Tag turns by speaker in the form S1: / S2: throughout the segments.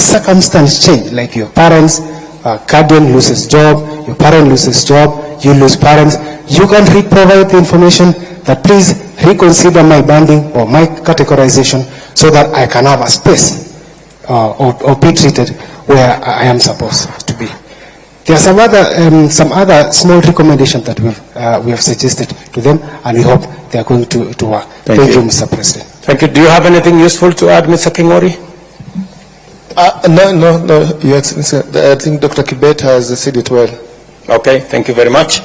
S1: circumstance change, like your parents, guardian loses job, your parent loses job, you lose parents, you can provide the information that please reconsider my banding or my categorization so that I can have a space or be treated where I am supposed to be. There are some other small recommendations that we have suggested to them, and we hope they are going to work. Thank you, Mr. President.
S2: Thank you. Do you have anything useful to add, Mr. Kingori?
S3: No, Your Excellency. I think Dr. Kibet has said it well.
S2: Okay, thank you very much.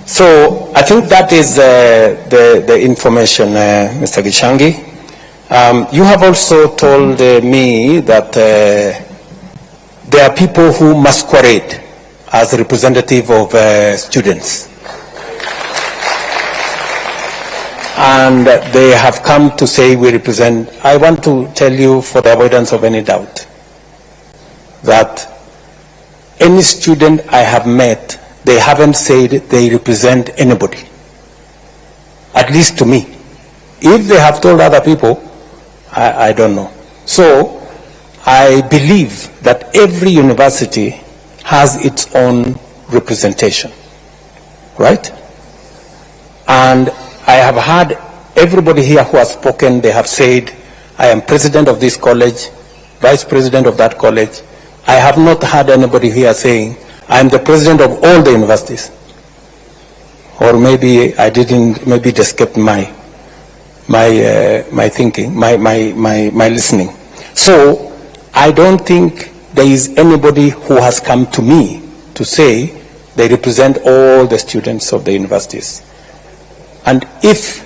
S2: So I think that is the information, Mr. Gishangi. You have also told me that there are people who masquerade as representative of students. And they have come to say we represent. I want to tell you, for the avoidance of any doubt, that any student I have met, they haven't said they represent anybody, at least to me. If they have told other people, I don't know. So I believe that every university has its own representation, right? And I have heard everybody here who has spoken, they have said, I am president of this college, vice president of that college. I have not heard anybody here saying, I am the president of all the universities. Or maybe I didn't, maybe it escaped my thinking, my listening. So I don't think there is anybody who has come to me to say they represent all the students of the universities. And if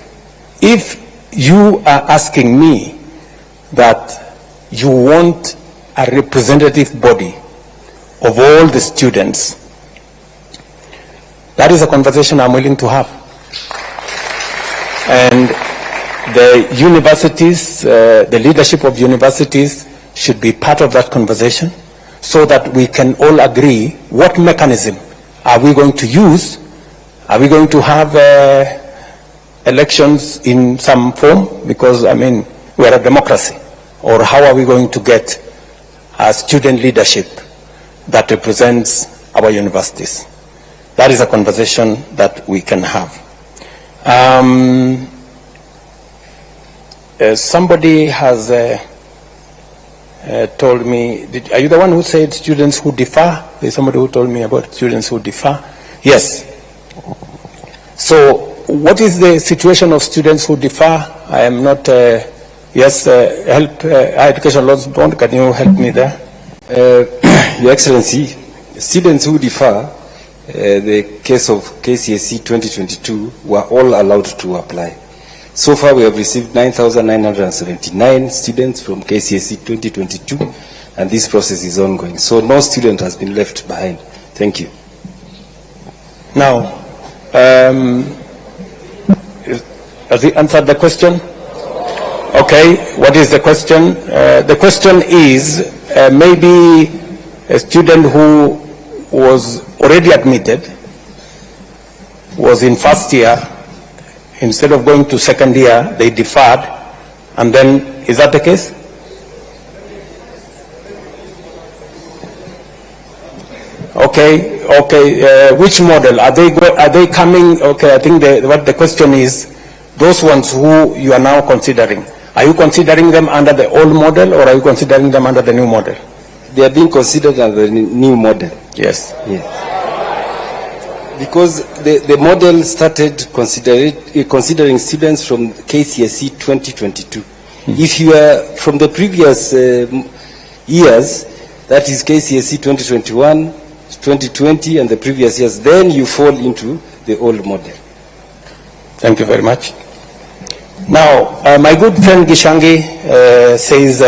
S2: you are asking me that you want a representative body of all the students, that is a conversation I'm willing to have. And the universities, the leadership of universities should be part of that conversation so that we can all agree what mechanism are we going to use. Are we going to have elections in some form? Because, I mean, we are a democracy. Or how are we going to get a student leadership that represents our universities? That is a conversation that we can have. Somebody has told me, are you the one who said students who differ? There's somebody who told me about students who differ. Yes. So what is the situation of students who differ? I am not, yes, help, Higher Education Laws Bond, can you help me there?
S4: Your Excellency, students who differ, the case of KCSE 2022, were all allowed to apply. So far we have received 9,979 students from KCSE 2022, and this process is ongoing. So no student has been left behind. Thank you.
S2: Now, has he answered the question? Okay, what is the question? The question is, maybe a student who was already admitted, was in first year, instead of going to second year, they deferred, and then, is that the case? Okay, which model? Are they coming? Okay, I think what the question is, those ones who you are now considering, are you considering them under the old model or are you considering them under the new model?
S4: They are being considered under the new model.
S2: Yes.
S4: Yeah. Because the model started considering students from KCSE 2022. If you are from the previous years, that is KCSE 2021, 2020 and the previous years, then you fall into the old model.
S2: Thank you very much. Now, my good friend Gishangi says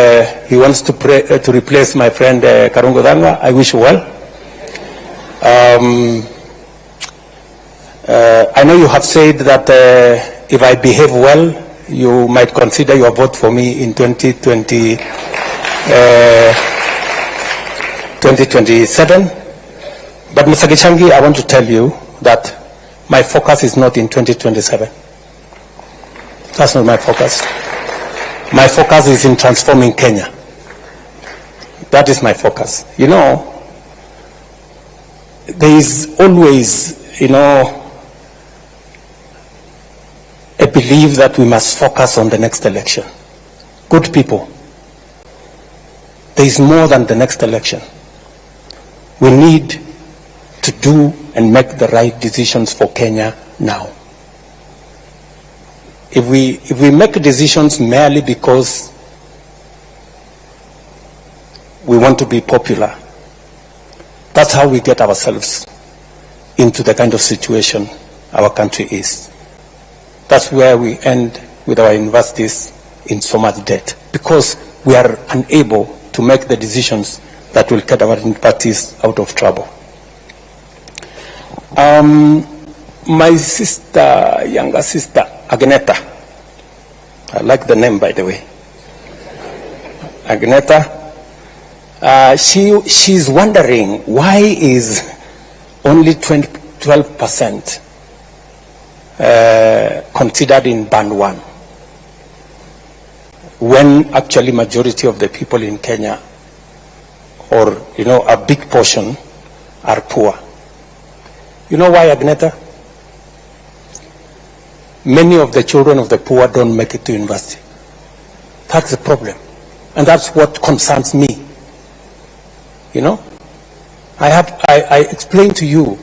S2: he wants to replace my friend Karungo Danga. I wish you well. I know you have said that if I behave well, you might consider your vote for me in 2027. But Mr. Gishangi, I want to tell you that my focus is not in 2027. That's not my focus. My focus is in transforming Kenya. That is my focus. You know, there is always, you know, a belief that we must focus on the next election. Good people, there is more than the next election. We need to do and make the right decisions for Kenya now. If we make decisions merely because we want to be popular, that's how we get ourselves into the kind of situation our country is. That's where we end with our universities in so much debt, because we are unable to make the decisions that will get our universities out of trouble. My sister, younger sister, Agneta, I like the name, by the way. Agneta, she's wondering why is only 12% considered in band 1, when actually majority of the people in Kenya, or you know, a big portion, are poor. You know why, Agneta? Many of the children of the poor don't make it to university. That's the problem. And that's what concerns me. You know, I explained to you,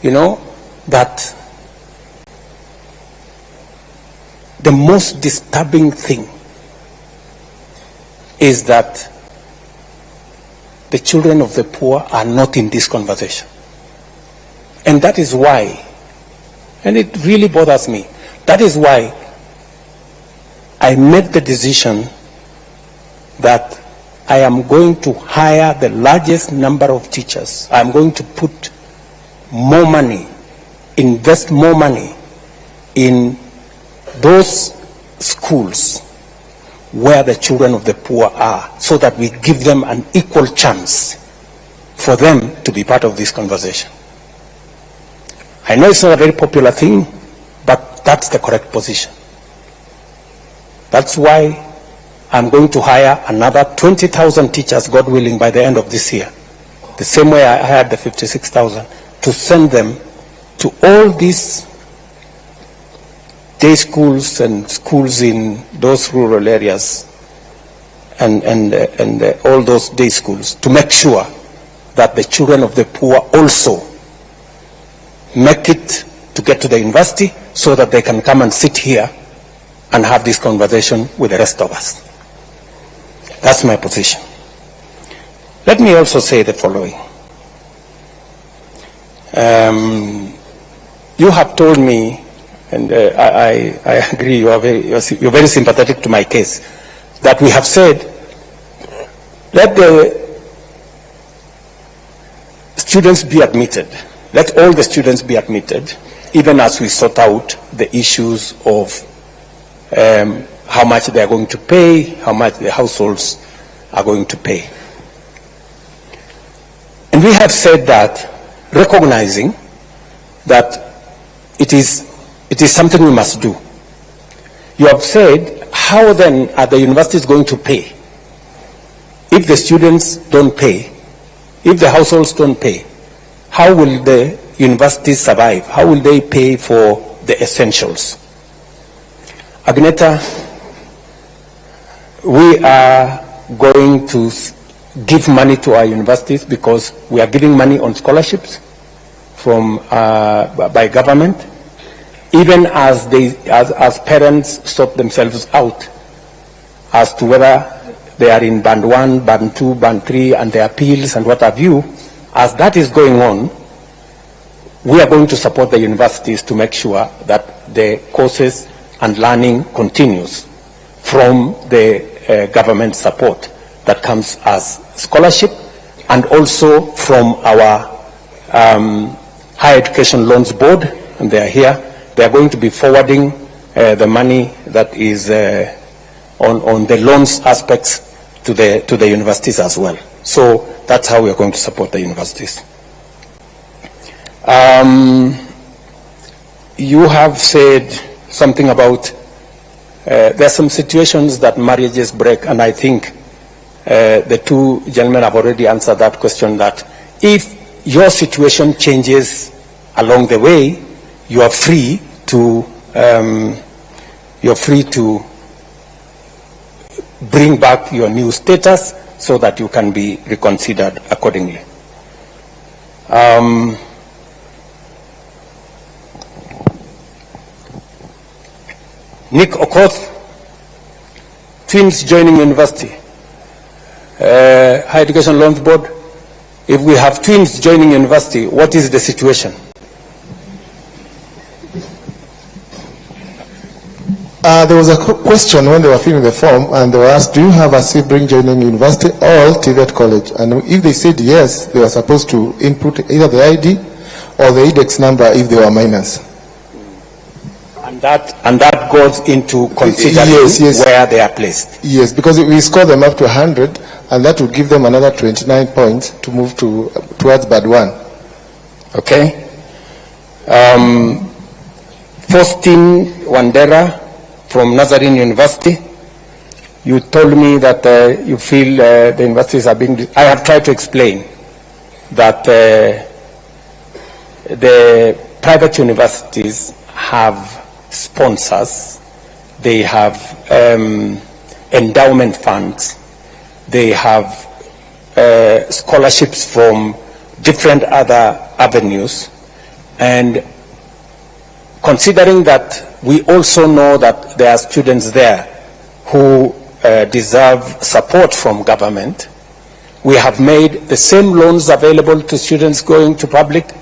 S2: you know, that the most disturbing thing is that the children of the poor are not in this conversation. And that is why, and it really bothers me, that is why I made the decision that I am going to hire the largest number of teachers. I'm going to put more money, invest more money in those schools where the children of the poor are, so that we give them an equal chance for them to be part of this conversation. I know it's not a very popular thing, but that's the correct position. That's why I'm going to hire another 20,000 teachers, God willing, by the end of this year. The same way I hired the 56,000, to send them to all these day schools and schools in those rural areas and all those day schools, to make sure that the children of the poor also make it to get to the university, so that they can come and sit here and have this conversation with the rest of us. That's my position. Let me also say the following. You have told me, and I agree, you're very sympathetic to my case, that we have said, let the students be admitted. Let all the students be admitted, even as we sort out the issues of how much they are going to pay, how much the households are going to pay. And we have said that, recognizing that it is something we must do. You have said, how then are the universities going to pay? If the students don't pay, if the households don't pay, how will the universities survive? How will they pay for the essentials? Agneta, we are going to give money to our universities, because we are giving money on scholarships from by government, even as parents sort themselves out as to whether they are in band 1, band 2, band 3, and the appeals and what have you. As that is going on, we are going to support the universities to make sure that the courses and learning continues from the government support that comes as scholarship, and also from our Higher Education Loans Board, and they are here. They are going to be forwarding the money that is on the loans aspects to the universities as well. So that's how we are going to support the universities. You have said something about there are some situations that marriages break, and I think the two gentlemen have already answered that question, that if your situation changes along the way, you are free to bring back your new status so that you can be reconsidered accordingly. Nick Okoth, twins joining university. Higher Education Loans Board, if we have twins joining university, what is the situation?
S3: There was a question when they were filling the form, and they were asked, do you have a sibling joining university or TVET college? And if they said yes, they were supposed to input either the ID or the index number if they were minors.
S2: And that goes into considering where they are placed.
S3: Yes, because we score them up to 100, and that would give them another 29 points to move towards band 1.
S2: Okay. Faustin Wandera from Nazarene University. You told me that you feel the universities are being... I have tried to explain that the private universities have sponsors, they have endowment funds, they have scholarships from different other avenues, and considering that we also know that there are students there who deserve support from government, we have made the same loans available to students going to public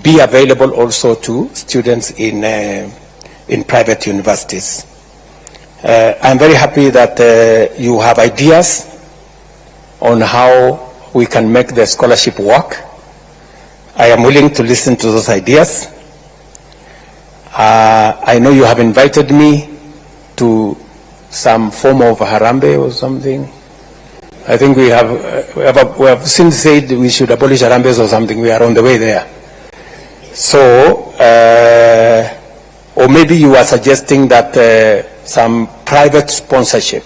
S2: be available also to students in private universities. I'm very happy that you have ideas on how we can make the scholarship work. I am willing to listen to those ideas. I know you have invited me to some form of harambe or something. I think we have since said we should abolish harambes or something. We are on the way there. So, or maybe you are suggesting that some private sponsorship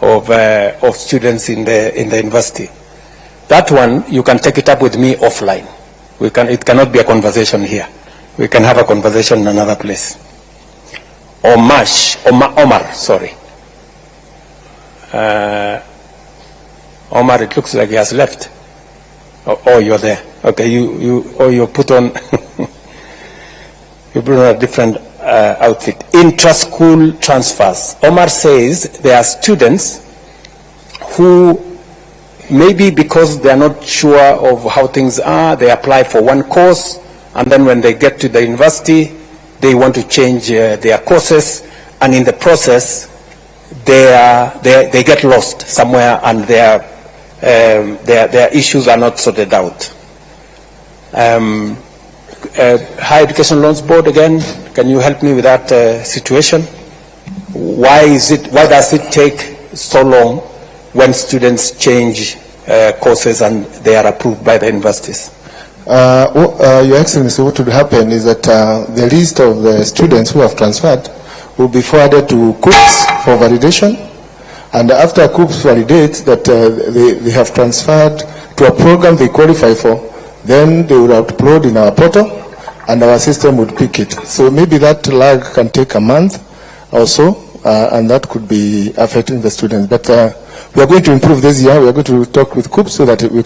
S2: of students in the university. That one, you can take it up with me offline. It cannot be a conversation here. We can have a conversation in another place. Omar, sorry. Omar, it looks like he has left. Oh, you're there. Okay, you put on you put on a different outfit. Intra-school transfers. Omar says there are students who maybe because they are not sure of how things are, they apply for one course, and then when they get to the university, they want to change their courses, and in the process, they get lost somewhere, and their issues are not sorted out. Higher Education Loans Board, again, can you help me with that situation? Why does it take so long when students change courses and they are approved by the universities?
S3: Your Excellency, what would happen is that the list of the students who have transferred will be forwarded to COOPS for validation, and after COOPS validates that they have transferred to a program they qualify for, then they would upload in our portal and our system would pick it. So maybe that lag can take a month or so, and that could be affecting the students. But we are going to improve this year. We are going to talk with COOPS so that we can